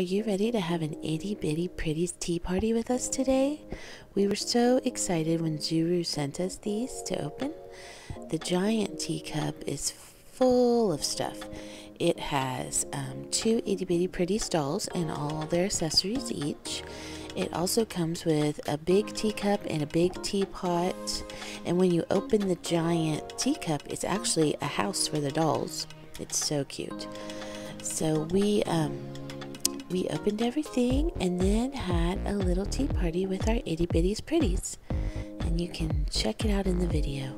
Are you ready to have an itty bitty pretties tea party with us today? We were so excited when Zuru sent us these to open. The giant teacup is full of stuff. It has 2 itty bitty pretty dolls and all their accessories each. It also comes with a big teacup and a big teapot. And when you open the giant teacup, it's actually a house for the dolls. It's so cute. So we opened everything and then had a little tea party with our itty bitties pretties. And you can check it out in the video.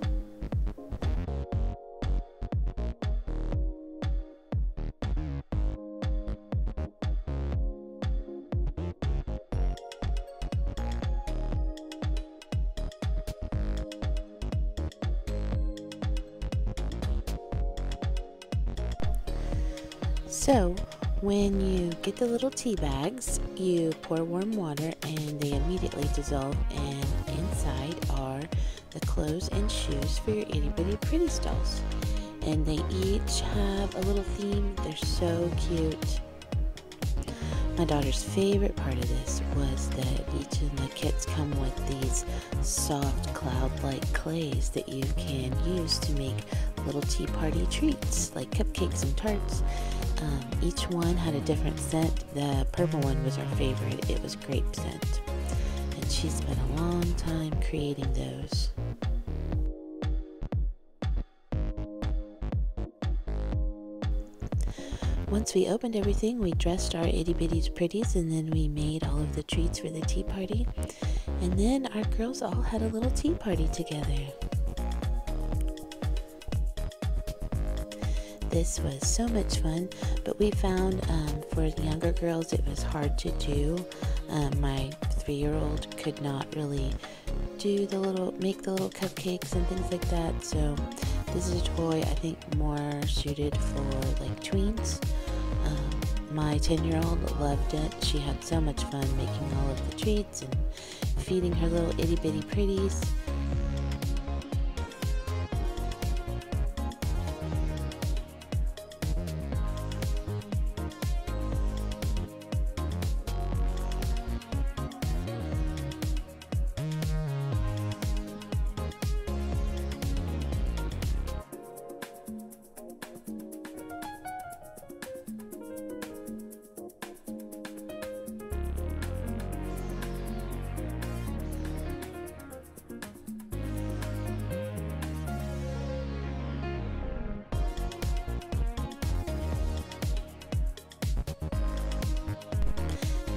So, when you get the little tea bags, you pour warm water and they immediately dissolve, and inside are the clothes and shoes for your itty bitty pretty dolls. And they each have a little theme. They're so cute. My daughter's favorite part of this was that each of the kits come with these soft cloud-like clays that you can use to make little tea party treats like cupcakes and tarts. Each one had a different scent. The purple one was our favorite. It was grape scent. And she spent a long time creating those. Once we opened everything, we dressed our itty bitties pretties, and then we made all of the treats for the tea party. And then our girls all had a little tea party together. This was so much fun, but we found for the younger girls it was hard to do. My 3-year-old could not really do make the little cupcakes and things like that. So this is a toy I think more suited for like tweens. My 10-year-old loved it. She had so much fun making all of the treats and feeding her little itty bitty pretties.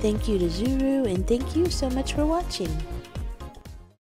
Thank you to Zuru, and thank you so much for watching.